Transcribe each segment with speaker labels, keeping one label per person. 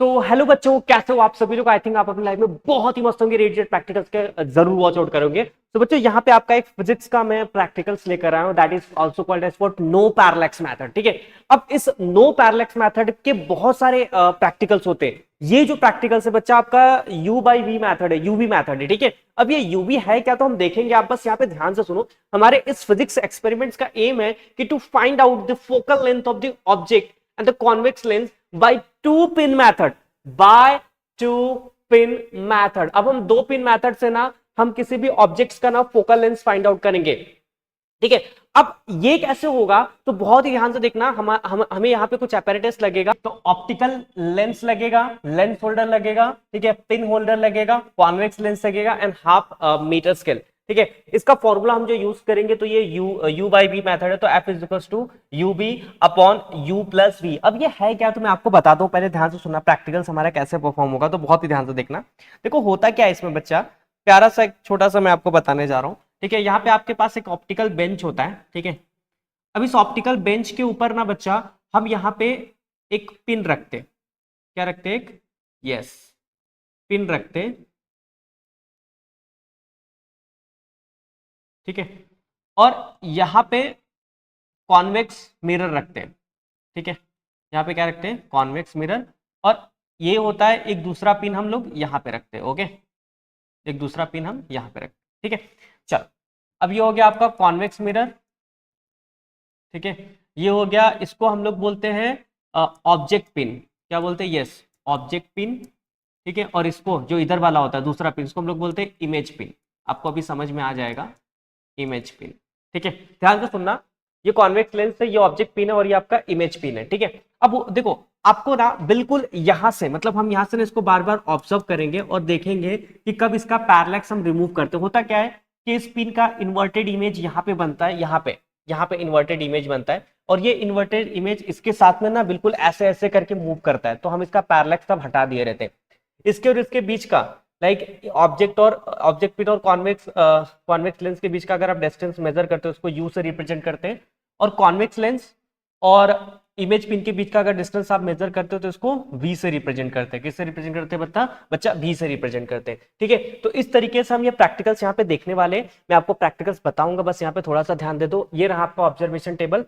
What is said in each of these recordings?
Speaker 1: तो हेलो बच्चों, कैसे हो आप सभी लोग। आई थिंक आप अपनी लाइफ में बहुत ही मस्त होंगे। रेडिएट प्रैक्टिकल्स के जरूर वॉच आउट करोगे। तो बच्चों यहाँ पे आपका एक फिजिक्स का मैं प्रैक्टिकल्स लेकर आया हूँ, that is also called as what no parallax method. ठीक है, अब इस नो पैरेलैक्स मेथड के बहुत सारे प्रैक्टिकल्स होते हैं। ये जो प्रैक्टिकल्स है बच्चा आपका यू बाई वी मेथड है, यूवी मेथड है। ठीक है, अब ये यूवी है क्या तो हम देखेंगे, आप बस यहाँ पे ध्यान से सुनो। हमारे इस फिजिक्स एक्सपेरिमेंट्स का एम है कि to find out the focal length of the object and the convex lens by two pin method, by two pin method. अब हम दो पिन मेथड से ना हम किसी भी ऑब्जेक्ट्स का ना फोकल लेंथ फाइंड आउट करेंगे। ठीक है, अब ये कैसे होगा तो बहुत ही ध्यान से देखना। हमें यहाँ पे कुछ apparatus लगेगा, तो ऑप्टिकल लेंस लगेगा, लेंस होल्डर लगेगा, ठीक है, पिन होल्डर लगेगा, कॉन्वेक्स लेंस लगेगा एंड हाफ मीटर स्केल। ठीक है, इसका फॉर्मूला हम जो यूज करेंगे तो ये यू बाई वी मेथड है, तो F is equal to U V upon U plus V. अब ये है क्या तो मैं आपको बता दूं, पहले ध्यान से सुनना प्रैक्टिकल्स हमारा कैसे परफॉर्म होगा, तो बहुत ही ध्यान से देखना। देखो होता क्या है इसमें बच्चा, प्यारा सा एक छोटा सा मैं आपको बताने जा रहा हूं। ठीक है, यहाँ पे आपके पास एक ऑप्टिकल बेंच होता है। ठीक है, अब इस ऑप्टिकल बेंच के ऊपर ना बच्चा हम यहाँ पे एक पिन रखते, क्या रखते, एक यस पिन रखते। ठीक है, और यहाँ पे कॉन्वेक्स मिरर रखते हैं। ठीक है, यहाँ पे क्या रखते हैं, कॉन्वेक्स मिरर। और ये होता है एक दूसरा पिन हम लोग यहाँ पे रखते हैं। ओके, एक दूसरा पिन हम यहाँ पे रखते हैं। ठीक है, चलो अब ये हो गया आपका कॉन्वेक्स मिरर। ठीक है, ये हो गया, इसको हम लोग बोलते हैं ऑब्जेक्ट पिन। क्या बोलते हैं, यस ऑब्जेक्ट पिन। ठीक है, और इसको जो इधर वाला होता है दूसरा पिन, इसको हम लोग बोलते हैं इमेज पिन। आपको अभी समझ में आ जाएगा, इमेज पिन। ठीक है, ध्यान से सुनना, ये कॉन्वेक्स लेंस है, ये ऑब्जेक्ट पिन है और ये आपका इमेज पिन है। ठीक है, अब देखो आपको ना बिल्कुल यहां से, मतलब हम यहां से ना इसको बार बार ऑब्जर्व करेंगे और देखेंगे कि कब इसका पैरेलैक्स हम रिमूव करते हैं। होता क्या है कि इस पिन का इन्वर्टेड इमेज यहाँ पे बनता है, यहाँ पे इन्वर्टेड इमेज बनता है, और ये इन्वर्टेड इमेज इसके साथ में ना बिल्कुल ऐसे ऐसे करके मूव करता है, तो हम इसका पैरेलैक्स तब हटा दिए रहते हैं। इसके और इसके बीच का लाइक ऑब्जेक्ट पिन और कॉन्वेक्स लेंस के बीच का अगर आप डिस्टेंस मेजर करते हो उसको यू से रिप्रेजेंट करते हैं, और कॉन्वेक्स लेंस और इमेज पिन के बीच का अगर डिस्टेंस आप मेजर करते हो तो इसको वी से रिप्रेजेंट करते हैं। किससे रिप्रेजेंट करते हैं बच्चा वी से रिप्रेजेंट करते हैं। ठीक है, तो इस तरीके से हम ये प्रैक्टिकल्स यहाँ पे देखने वाले, मैं आपको प्रैक्टिकल्स बताऊंगा, बस यहाँ पे थोड़ा सा ध्यान दे दो। ये रहा आपका observation table,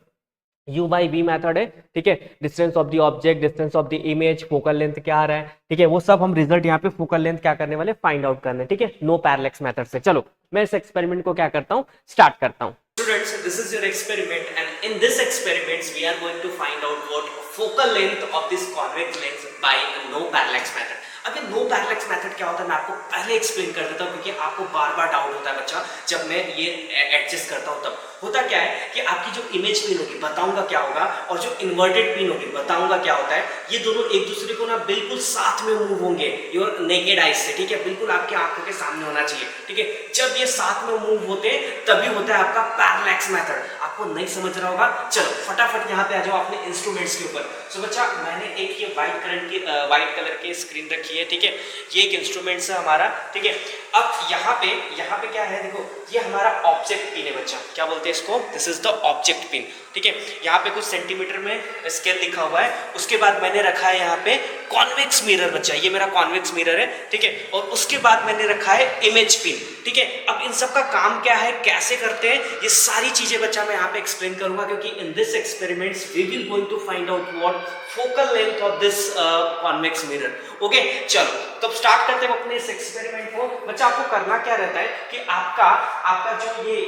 Speaker 1: U by V method है। ठीक है, distance of the object, distance of the image, focal length क्या आ रहा है। ठीक है, वो सब हम रिजल्ट यहाँ पे फोकल लेंथ क्या करने वाले, फाइंड आउट करने। ठीक है, नो पैरेलैक्स मेथड से। चलो मैं इस एक्सपेरिमेंट को क्या करता हूँ, स्टार्ट करता हूँ।
Speaker 2: Students, this is your experiment, and in this experiment we are going to find out what focal length of this convex lens by no parallax method. अब ये नो पैरेलैक्स मेथड क्या होता है मैं आपको पहले एक्सप्लेन कर देता हूँ, क्योंकि आपको बार बार डाउट होता है बच्चा जब मैं ये एडजस्ट करता हूँ। तब होता क्या है कि आपकी जो इमेज पिन होगी बताऊंगा क्या होगा, और जो इन्वर्टेड पिन होगी बताऊंगा क्या होता है। ये दोनों एक दूसरे को ना बिल्कुल साथ में मूव होंगे योर नेकेड आइज से। ठीक है, बिल्कुल आपकी आंखों के सामने होना चाहिए। ठीक है, जब ये साथ में मूव होते हैं तभी होता है आपका पैरेलैक्स मेथड। आपको नहीं समझ रहा होगा, चलो फटाफट यहाँ पे आ जाओ अपने इंस्ट्रूमेंट्स के ऊपर। सो बच्चा मैंने एक ये व्हाइट कलर की स्क्रीन रखी है। ठीक है, ये एक इंस्ट्रूमेंट्स है हमारा। ठीक है, अब यहाँ पे क्या है, देखो ये हमारा ऑब्जेक्ट पिन है बच्चा। क्या बोलते हैं इसको, this is the object pin. ठीक है, यहाँ पे कुछ सेंटीमीटर में स्केल लिखा हुआ है। उसके बाद मैंने रखा है यहाँ पे कॉन्वेक्स मिरर बच्चा, ये मेरा कॉन्वेक्स मिरर है। ठीक है, और उसके बाद मैंने रखा है इमेज पिन। ठीक है, अब इन सब का काम क्या है, कैसे करते हैं, ये सारी चीजें बच्चा मैं यहाँ पे एक्सप्लेन करूंगा, क्योंकि in this experiments we will going to find out what focal length of this convex mirror. Okay, चलो तो स्टार्ट करते हैं अपने इस एक्सपेरिमेंट को। बच्चा आपको करना क्या रहता है कि आपका जो ये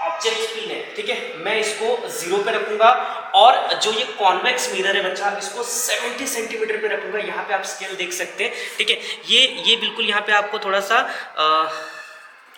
Speaker 2: ऑब्जेक्ट पिन है, ठीक है, मैं इसको 0 पे रखूंगा, और जो ये कॉन्वेक्स मिरर है बच्चा इसको 70 सेंटीमीटर पे रखूंगा। यहाँ पे आप स्केल देख सकते हैं। ठीक है, ये बिल्कुल यहाँ पे आपको थोड़ा सा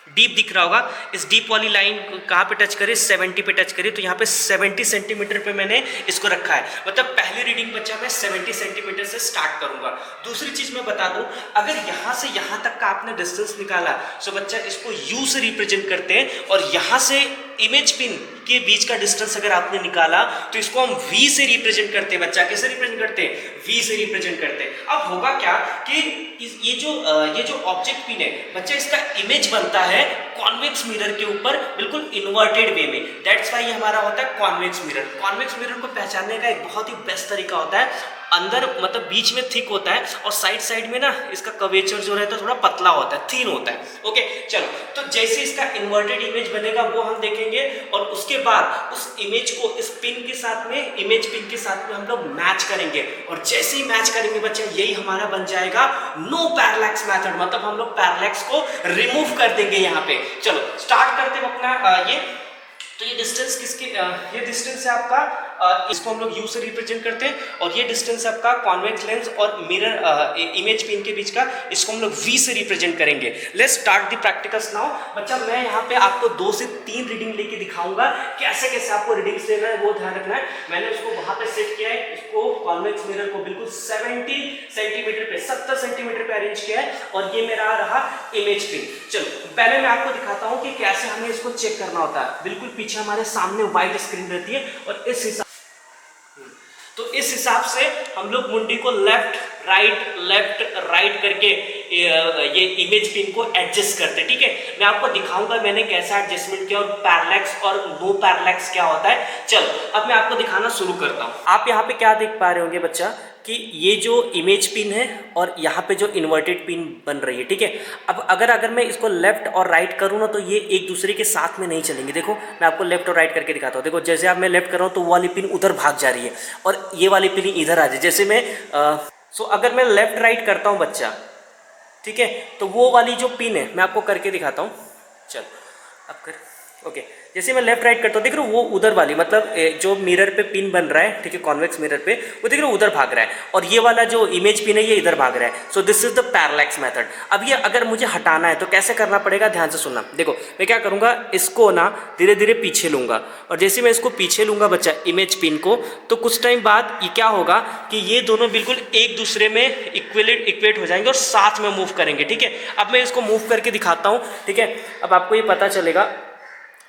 Speaker 2: डीप दिख रहा होगा। इस डीप वाली लाइन कहाँ पे टच करे, 70 पे टच करिए, तो यहाँ पे 70 सेंटीमीटर पे मैंने इसको रखा है। मतलब पहली रीडिंग बच्चा मैं 70 सेंटीमीटर से स्टार्ट करूंगा। दूसरी चीज मैं बता दूं, अगर यहाँ से यहाँ तक का आपने डिस्टेंस निकाला तो बच्चा इसको यू से रिप्रेजेंट करते हैं, और यहाँ से इमेज पिन के बीच का डिस्टेंस अगर आपने निकाला तो इसको हम वी से रिप्रेजेंट करते हैं। बच्चा कैसे रिप्रेजेंट करते हैं, वी से रिप्रेजेंट करते हैं। अब होगा क्या कि ये जो ऑब्जेक्ट पिन है बच्चा, इसका इमेज बनता है कॉन्वेक्स मिरर के ऊपर बिल्कुल इन्वर्टेड वे में। दैट्स व्हाई ये हमारा होता है कॉन्वेक्स मिरर। कॉन्वेक्स मिरर को पहचानने का एक बहुत ही बेस्ट तरीका होता है, अंदर मतलब बीच में थिक होता है और साइड साइड में ना इसका कर्वेचर जो रहता है थोड़ा पतला होता है, थिन होता है। ओके चलो, तो जैसे इसका इन्वर्टेड इमेज बनेगा वो हम देखेंगे और उसके बाद उस इमेज को इस पिन के साथ में, इमेज पिन के साथ में हम लोग मैच करेंगे और जैसे ही मैच करेंगे बच्चे यही हमारा बन जाएगा नो पैरेलैक्स मेथड, मतलब हम लोग पैरेलैक्स को रिमूव कर देंगे यहाँ पे। चलो स्टार्ट करते हैं अपना ये। तो ये डिस्टेंस किसके, ये डिस्टेंस है आपका, इसको हम लोग यू से रिप्रेजेंट करते हैं और ये डिस्टेंस है आपका कॉन्वेक्स लेंस और मिरर इमेज पिन के बीच का, इसको हम लोग वी से रिप्रेजेंट करेंगे। Let's start the practicals now. बच्चा मैं यहाँ पे आपको 2 से 3 रीडिंग लेके दिखाऊंगा, कैसे कैसे आपको रीडिंग्स लेना है वो ध्यान रखना है। मैंने उसको वहां पे सेट किया है, इसको कॉन्वेक्स मिरर को बिल्कुल 70 सेंटीमीटर पे, 70 सेंटीमीटर पे अरेंज किया है और ये मेरा रहा इमेज पिन। चलो पहले मैं आपको दिखाता हूँ कि कैसे हमें इसको चेक करना होता है। बिल्कुल पीछे हमारे सामने वाइट स्क्रीन रहती है और इस हिसाब से हम लोग मुंडी को लेफ्ट राइट करके ये इमेज पिन को एडजस्ट करते हैं। ठीक है, मैं आपको दिखाऊंगा मैंने कैसा एडजस्टमेंट किया और पैरेलैक्स और नो पैरेलैक्स क्या होता है। चलो अब मैं आपको दिखाना शुरू करता हूँ। आप यहाँ पे क्या देख पा रहे होंगे बच्चा कि ये जो इमेज पिन है और यहाँ पे जो इन्वर्टेड पिन बन रही है। ठीक है, अब अगर मैं इसको लेफ्ट और राइट करूँ ना तो ये एक दूसरे के साथ में नहीं चलेंगे। देखो मैं आपको लेफ्ट और राइट करके दिखाता हूँ। देखो जैसे आप मैं लेफ्ट कर रहा हूँ तो वो वाली पिन उधर भाग जा रही है और ये वाली पिन इधर आ जाए। जैसे मैं अगर मैं लेफ्ट राइट करता हूँ बच्चा, ठीक है, तो वो वाली जो पिन है मैं आपको करके दिखाता हूँ। चल अब कर, ओके, जैसे मैं लेफ्ट राइट करता हूँ देख रहे हो वो उधर वाली मतलब जो मिरर पे पिन बन रहा है, ठीक है, कॉन्वेक्स मिरर पे, वो देख रहे हो उधर भाग रहा है और ये वाला जो इमेज पिन है ये इधर भाग रहा है। So this is the parallax method. अब ये अगर मुझे हटाना है तो कैसे करना पड़ेगा, ध्यान से सुनना। देखो मैं क्या करूँगा, इसको ना धीरे धीरे पीछे लूँगा और जैसे मैं इसको पीछे लूँगा बच्चा इमेज पिन को, तो कुछ टाइम बाद ये क्या होगा कि ये दोनों बिल्कुल एक दूसरे में इक्वेट हो जाएंगे और साथ में मूव करेंगे। ठीक है, अब मैं इसको मूव करके दिखाता हूँ। ठीक है, अब आपको ये पता चलेगा।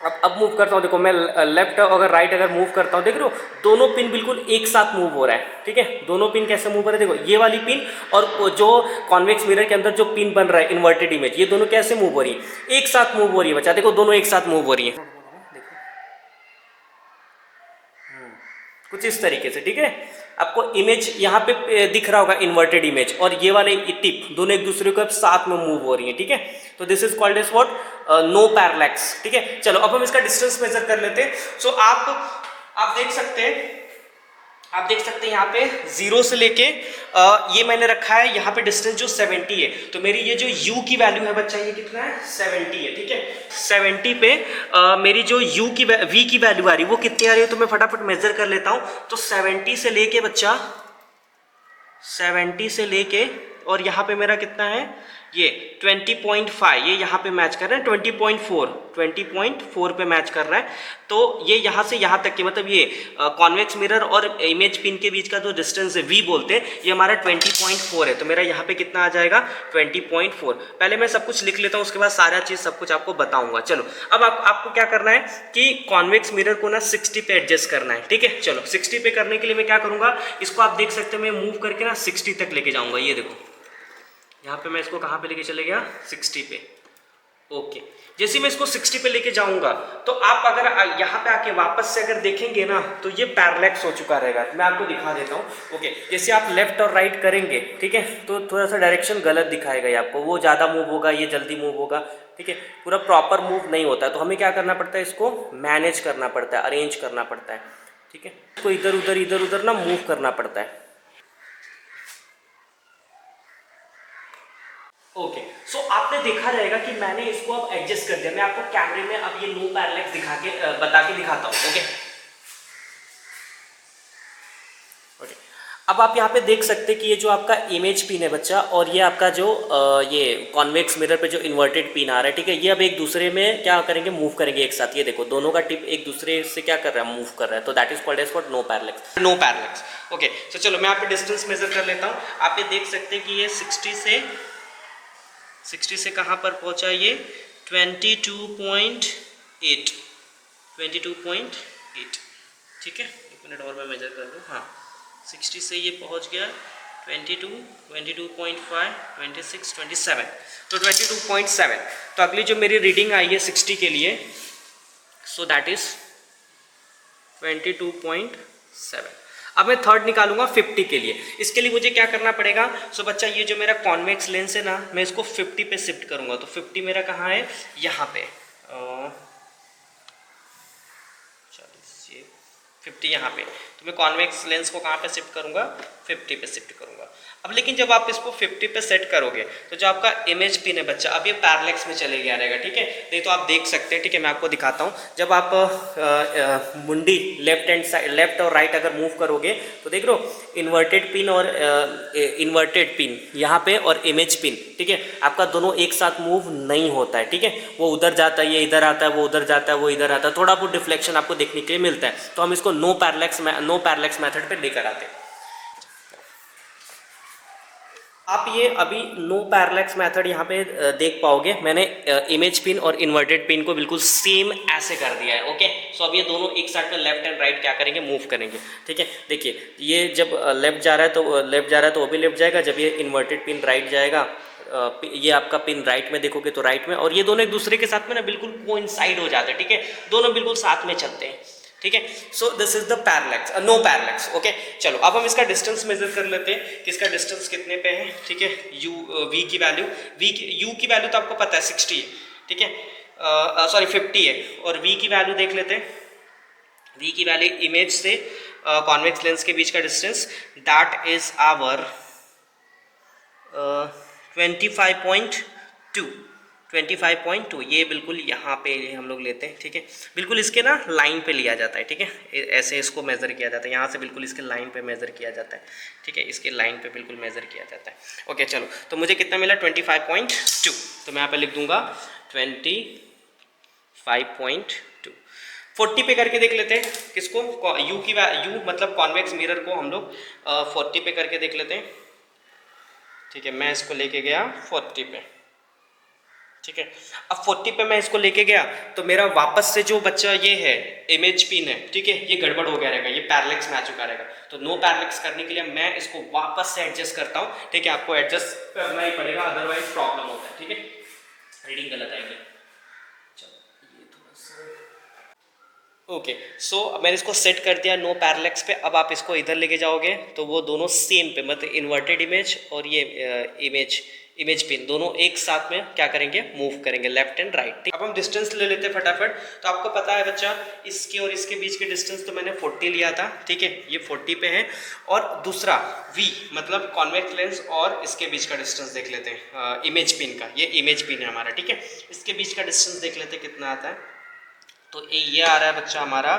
Speaker 2: अब मूव करता हूँ, देखो मैं लेफ्ट अगर राइट अगर मूव करता हूँ, देख रहे हो दोनों पिन बिल्कुल एक साथ मूव हो रहा है। ठीक है, दोनों पिन कैसे मूव हो रहे हैं, देखो ये वाली पिन और जो कॉन्वेक्स मिरर के अंदर जो पिन बन रहा है इन्वर्टेड इमेज, ये दोनों कैसे मूव हो रही है, एक साथ मूव हो रही है बच्चा। देखो दोनों एक साथ मूव हो रही है कुछ इस तरीके से। ठीक है, आपको इमेज यहाँ पे दिख रहा होगा इन्वर्टेड इमेज और ये वाले टिप दोनों एक दूसरे को साथ में मूव हो रही है। ठीक है, तो this is called as what, no parallax. ठीक है, चलो अब हम इसका डिस्टेंस मेजर कर लेते हैं। सो आप देख सकते हैं, यहाँ पे 0 से लेके ये मैंने रखा है यहाँ पे डिस्टेंस जो 70 है, तो मेरी ये जो u की वैल्यू है बच्चा ये कितना है, 70 है। ठीक है, 70 पे मेरी जो u की v की वैल्यू आ रही है वो कितनी आ रही है, तो मैं फटाफट मेजर कर लेता हूँ। तो 70 से लेके बच्चा, 70 से लेके और यहाँ पे मेरा कितना है ये 20.5, ये यहाँ पे मैच कर रहा है 20.4 पे मैच कर रहा है। तो ये यहाँ से यहाँ तक की मतलब ये कॉन्वेक्स मिरर और इमेज पिन के बीच का जो डिस्टेंस है v बोलते हैं, ये हमारा 20.4 है। तो मेरा यहाँ पे कितना आ जाएगा 20.4। पहले मैं सब कुछ लिख लेता हूँ, उसके बाद सारा चीज़ सब कुछ आपको बताऊंगा। चलो अब आपको क्या करना है कि कॉन्वेक्स मिरर को ना 60 पे एडजस्ट करना है। ठीक है, चलो 60 पे करने के लिए मैं क्या करूँगा, इसको आप देख सकते हो मैं मूव करके ना 60 तक लेके जाऊँगा। ये देखो यहाँ पे मैं इसको कहाँ पे लेके चले गया, 60 पे। ओके, जैसे मैं इसको 60 पे लेके जाऊंगा तो आप अगर यहाँ पे आके वापस से अगर देखेंगे ना तो ये पैरेलैक्स हो चुका रहेगा। मैं आपको दिखा देता हूँ। ओके, जैसे आप लेफ्ट और राइट करेंगे, ठीक है, तो थोड़ा सा डायरेक्शन गलत दिखाएगा ये आपको, वो ज़्यादा मूव होगा, ये जल्दी मूव होगा। ठीक है, पूरा प्रॉपर मूव नहीं होता है, तो हमें क्या करना पड़ता है, इसको मैनेज करना पड़ता है, अरेंज करना पड़ता है। ठीक है, तो इधर उधर ना मूव करना पड़ता है। ओके, सो आपने देखा रहेगा कि मैंने इसको अब एडजस्ट कर दिया। मैं आपको कैमरे में अब ये नो पैरेलैक्स बता के दिखाता हूँ। ओके, अब आप यहाँ पे देख सकते हैं कि ये जो आपका इमेज पिन है बच्चा और ये आपका जो ये कॉन्वेक्स मिरर पे जो इन्वर्टेड पिन आ रहा है, ठीक है, ये अब एक दूसरे में क्या करेंगे, मूव करेंगे एक साथ। ये देखो दोनों का टिप एक दूसरे से क्या कर रहा है, मूव कर रहा है। तो that is called as what, no parallax. Okay, तो चलो मैं यहाँ पे डिस्टेंस मेजर कर लेता हूँ। आप ये देख सकते हैं कि ये 60 से कहाँ पर पहुँचा, ये 22.8। ठीक है, एक मिनट और मैं मेजर कर लूँ। हाँ, 60 से ये पहुँच गया 22, 22.5, 26, 27, तो 22.7। तो अगली जो मेरी रीडिंग आई है 60 के लिए, सो दैट इज 22.7। अब मैं थर्ड निकालूंगा 50 के लिए। इसके लिए मुझे क्या करना पड़ेगा? सो बच्चा ये जो मेरा कॉन्वेक्स लेंस है ना, मैं इसको 50 पे शिफ्ट करूंगा। तो 50 मेरा कहाँ है? यहाँ पे 50 यहाँ पे। तो मैं कॉन्वेक्स लेंस को कहाँ पे शिफ्ट करूँगा? 50 पे शिफ्ट करूँगा। अब लेकिन जब आप इसको 50 पे सेट करोगे तो जो आपका इमेज पिन है बच्चा, अब ये पैरेलैक्स में चले गया रहेगा, ठीक है। नहीं तो आप देख सकते हैं, ठीक है, मैं आपको दिखाता हूँ। जब आप मुंडी लेफ्ट हैंड साइड, लेफ्ट और राइट अगर मूव करोगे तो देख लो इन्वर्टेड पिन और इन्वर्टेड पिन यहाँ पे और इमेज पिन, ठीक है, आपका दोनों एक साथ मूव नहीं होता है, ठीक है। वो उधर जाता है, ये इधर आता है, वो उधर जाता है, वो इधर आता है, थोड़ा बहुत डिफ्लेक्शन आपको देखने के लिए मिलता है। तो हम इसको नो पैरेलैक्स मेथड पे लेकर आते हैं। आप ये अभी नो पैरेलैक्स मेथड यहाँ पे देख पाओगे, मैंने इमेज पिन और इन्वर्टेड पिन को बिल्कुल सेम ऐसे कर दिया है, ओके। सो अब ये दोनों एक साथ में लेफ्ट एंड राइट क्या करेंगे? मूव करेंगे, ठीक है। देखिए ये जब लेफ्ट जा रहा है तो लेफ्ट जा रहा है तो वो भी लेफ्ट जाएगा, जब ये इन्वर्टेड पिन राइट जाएगा, ये आपका पिन राइट में देखोगे तो राइट में, और ये दोनों एक दूसरे के साथ में ना बिल्कुल कोइंसाइड हो जाते हैं, ठीक है, दोनों बिल्कुल साथ में चलते हैं, ठीक है। So this is the parallax, no parallax, okay. चलो अब हम इसका डिस्टेंस मेजर कर लेते हैं कि इसका डिस्टेंस कितने पे है, ठीक है। वी की वैल्यू, यू की वैल्यू तो आपको पता है 60 है, ठीक है, सॉरी 50 है, और वी की वैल्यू देख लेते हैं। वी की वैल्यू इमेज से कॉन्वेक्स लेंस के बीच का डिस्टेंस, दैट इज आवर 25.2, ये बिल्कुल यहाँ पे हम लोग लेते हैं, ठीक है। बिल्कुल इसके ना लाइन पे लिया जाता है, ठीक है, ऐसे इसको मेज़र किया जाता है, यहाँ से बिल्कुल इसके लाइन पे मेज़र किया जाता है, ठीक है, इसके लाइन पे बिल्कुल मेज़र किया जाता है, ओके। चलो तो मुझे कितना मिला? 25.2, तो मैं यहाँ पे लिख दूंगा 25.2। 40 पे करके देख लेते हैं किसको? यू मतलब कॉन्वेक्स मिरर को हम लोग 40 पे करके देख लेते हैं, ठीक है। मैं इसको लेके गया 40 पे, ठीक है। अब 40 पे मैं इसको लेके गया तो मेरा वापस से जो बच्चा ये है इमेज पिन है, ठीक है, ये गड़बड़ हो गया रहेगा, ये पैरेलैक्स में आ चुका रहेगा। तो नो पैरेलैक्स करने के लिए मैं इसको वापस से एडजस्ट करता हूँ, ठीक है। आपको एडजस्ट करना ही पड़ेगा, अदरवाइज प्रॉब्लम होता है, ठीक है। रीडिंग गलत आएगी, चलो ये थोड़ा सा, ओके। सो मैंने इसको सेट कर दिया नो पैरेलैक्स पे। अब आप इसको इधर लेके जाओगे तो वो दोनों सेम पे, मतलब इन्वर्टेड इमेज और ये इमेज पिन दोनों एक साथ में क्या करेंगे? मूव करेंगे लेफ्ट एंड राइट। अब हम डिस्टेंस ले लेते हैं फटाफट। तो आपको पता है बच्चा, इसके और इसके बीच के डिस्टेंस तो मैंने 40 लिया था, ठीक है, ये 40 पे है। और दूसरा V मतलब कॉन्वेक्स लेंस और इसके बीच का डिस्टेंस देख लेते हैं, इमेज पिन का, ये इमेज पिन है हमारा, ठीक है। इसके बीच का डिस्टेंस देख लेते हैं कितना आता है। तो ये आ रहा है बच्चा हमारा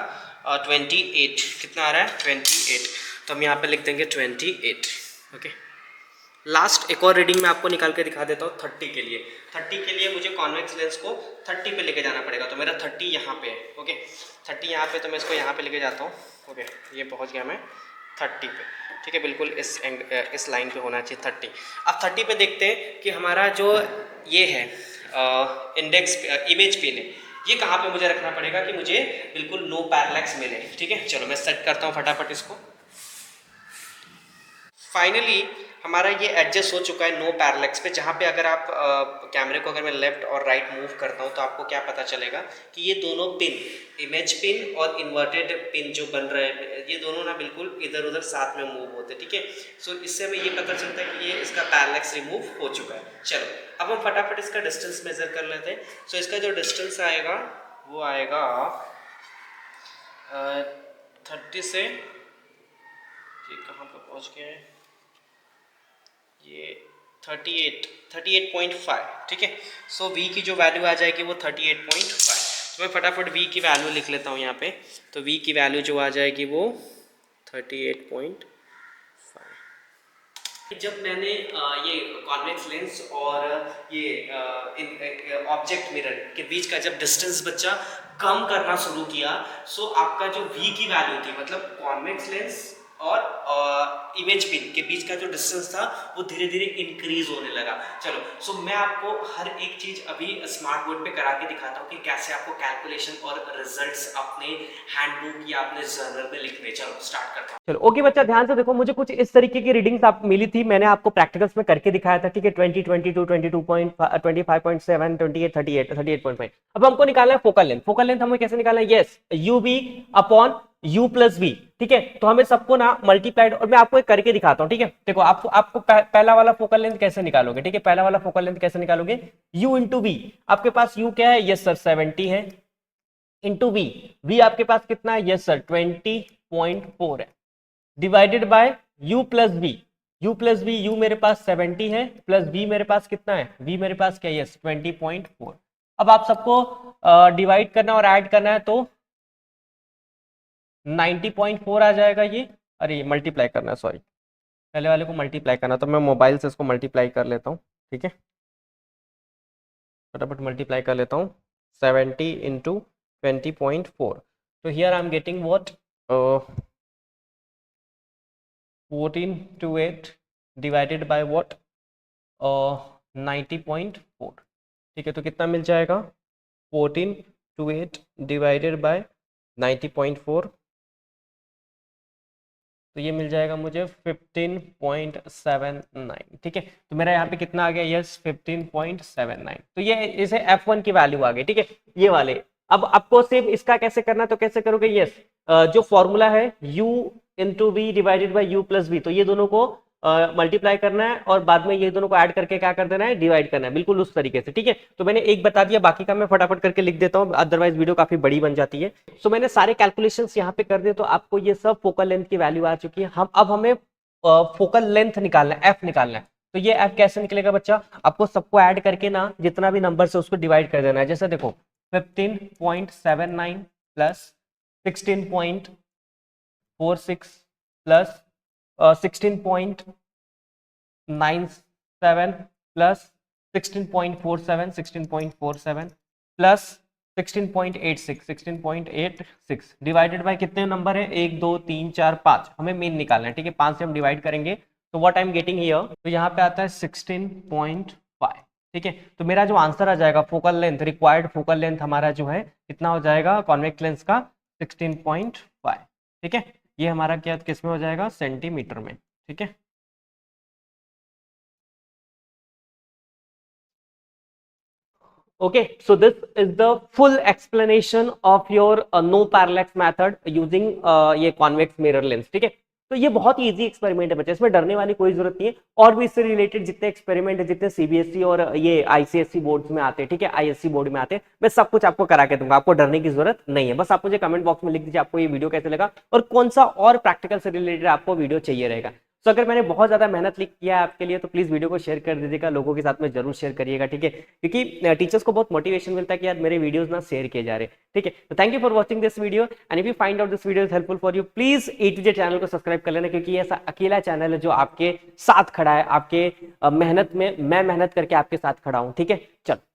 Speaker 2: 28, कितना आ रहा है? 28। तो हम यहाँ पे लिख देंगे 28, ओके। लास्ट एक और रीडिंग मैं आपको निकाल के दिखा देता हूँ 30 के लिए। 30 के लिए मुझे कॉन्वेक्स लेंस को 30 पे लेके जाना पड़ेगा। तो मेरा 30 यहाँ पे है, ओके। 30 यहाँ पे, तो मैं इसको यहाँ पे लेके जाता हूँ, ओके। ये पहुँच गया मैं 30 पे, ठीक है, बिल्कुल इस लाइन पे होना चाहिए 30। अब 30 पे देखते हैं कि हमारा जो ये है इंडेक्स इमेज पिन है, ये कहाँ पे मुझे रखना पड़ेगा कि मुझे बिल्कुल नो पैरेलैक्स मिले, ठीक है। चलो मैं सेट करता हूँ फटाफट इसको। फाइनली हमारा ये एडजस्ट हो चुका है नो पैरेलैक्स पे, जहाँ पे अगर आप कैमरे को अगर मैं लेफ्ट और राइट मूव करता हूँ तो आपको क्या पता चलेगा कि ये दोनों पिन, इमेज पिन और इन्वर्टेड पिन जो बन रहे हैं, ये दोनों ना बिल्कुल इधर उधर साथ में मूव होते हैं, ठीक है। सो इससे हमें ये पता चलता है कि ये इसका पैरेलैक्स रिमूव हो चुका है। चलो अब हम फटाफट इसका डिस्टेंस मेजर कर लेते हैं। सो इसका जो डिस्टेंस आएगा वो आएगा 30 से, ये कहाँ पर पहुँच गया है, ये 38.5, ठीक है। सो V की जो वैल्यू आ जाएगी वो 38.5। तो मैं फटाफट V की वैल्यू लिख लेता हूँ यहाँ पे। तो V की वैल्यू जो आ जाएगी वो 38.5। जब मैंने ये कॉन्वेक्स लेंस और ये ऑब्जेक्ट मिरर के बीच का जब डिस्टेंस बच्चा कम करना शुरू किया, सो आपका जो V की वैल्यू थी, मतलब कॉन्वेक्स लेंस और इमेज पिन के बीच का जो डिस्टेंस था वो धीरे धीरे इंक्रीज होने लगा। चलो सो मैं आपको हर एक चीज अभी स्मार्ट बोर्ड पे करा के दिखाता हूँ कि कैसे आपको कैलकुलेशन और रिजल्ट्स अपने हैंडबुक या अपने जर्नल में लिखने। चलो स्टार्ट करता हूँ।
Speaker 1: चलो ओके बच्चा, ध्यान से देखो, मुझे कुछ इस तरीके की रीडिंग्स आप मिली थी, मैंने आपको प्रैक्टिकल्स में करके दिखाया था, ठीक है। 20, 22, 22.5, 25.7, 28, 38, 38.5। अब हमको निकालना है फोकल लेंथ। फोकल लेंथ हमें कैसे निकालना है? Yes, U V upon U plus V, ठीक है। तो हमें सबको ना मल्टीप्लाइड, और मैं आपको एक करके दिखाता हूँ, ठीक है। देखो आपको पहला वाला फोकल लेंथ कैसे निकालोगे, ठीक है। पहला वाला फोकल लेंथ कैसे निकालोगे, u इंटू वी। आपके पास u क्या है, यस सर 70 है, इंटू वी, वी आपके पास कितना है, यस सर 20.4 है, divided by u plus V, u plus V, u मेरे पास 70 है, प्लस v मेरे पास कितना है, v मेरे पास क्या है, यस 20.4। अब आप सबको डिवाइड करना और ऐड करना है तो 90.4 आ जाएगा ये। अरे मल्टीप्लाई करना है, सॉरी, पहले वाले को मल्टीप्लाई करना, तो मैं मोबाइल से इसको मल्टीप्लाई कर लेता हूँ, ठीक है। फटाफट मल्टीप्लाई कर लेता हूँ, 70 इंटू 20.4, तो here I am getting what 1428 divided by what 90.4, ठीक है। तो कितना मिल जाएगा, 1428 डिवाइडेड बाय 90.4, तो ये मिल जाएगा मुझे 15.79, ठीक है। तो मेरा यहाँ पे कितना आ गया, यस 15.79। तो ये इसे f1 की वैल्यू आ गई, ठीक है, ये वाले। अब आपको सिर्फ इसका कैसे करना है, तो कैसे करोगे, यस जो फॉर्मूला है u into V divided by U plus V, तो ये दोनों को मल्टीप्लाई करना है और बाद में ये दोनों को ऐड करके क्या कर देना है, डिवाइड करना है, बिल्कुल उस तरीके से, ठीक है। तो मैंने एक बता दिया, बाकी का मैं फटाफट करके लिख देता हूँ, अदरवाइज वीडियो काफी बड़ी बन जाती है। सो मैंने सारे कैलकुलेशंस यहाँ पे कर दिए, तो आपको ये सब फोकल लेंथ की वैल्यू आ चुकी है। अब हमें फोकल लेंथ निकालना है, एफ निकालना है। तो ये एफ कैसे निकलेगा बच्चा, आपको सबको ऐड करके ना जितना भी नंबर है उसको डिवाइड कर देना है। जैसे देखो 15.79 plus 16.46 plus 16.97 plus 16.47 16.47 plus 16.86 divided by कितने नंबर है, 1 2 3 4 5, हमें मीन निकालना है, ठीक है। 5 से हम डिवाइड करेंगे तो what I am getting here, तो यहाँ पे आता है 16.5, ठीक है। तो मेरा जो आंसर आ जाएगा focal length, required focal length हमारा जो है कितना हो जाएगा, कॉन्वेक्स लेंस का 16.5, ठीक है। ये हमारा क्या किस में हो जाएगा, सेंटीमीटर में, ठीक है। Okay, so this is the full explanation of your no parallax method using ये convex mirror lens, ठीक है। तो ये बहुत ही इजी एक्सपेरिमेंट है बच्चे, इसमें डरने वाली कोई जरूरत नहीं है। और भी इससे रिलेटेड जितने एक्सपेरिमेंट है, जितने सीबीएसई और ये आईसीएसई बोर्ड्स में आते हैं, ठीक है, आईएससी बोर्ड में आते हैं, मैं सब कुछ आपको करा के दूंगा, आपको डरने की जरूरत नहीं है। बस आप मुझे कमेंट बॉक्स में लिख दीजिए आपको ये वीडियो कैसे लगा और कौन सा और प्रैक्टिकल से रिलेटेड आपको वीडियो चाहिए रहेगा। तो अगर मैंने बहुत ज्यादा मेहनत किया है आपके लिए तो प्लीज वीडियो को शेयर कर दीजिएगा, लोगों के साथ में जरूर शेयर करिएगा, ठीक है, क्योंकि टीचर्स को बहुत मोटिवेशन मिलता है कि यार मेरे वीडियोस ना शेयर किए जा रहे हैं, ठीक है। तो thank you for watching this video and if you find out this video is helpful for you, please A to Z channel को सब्सक्राइब कर लेना, क्योंकि ये ऐसा अकेला चैनल है जो आपके साथ खड़ा है, आपके मेहनत में मैं मेहनत करके आपके साथ खड़ा हूँ, ठीक है। चलो।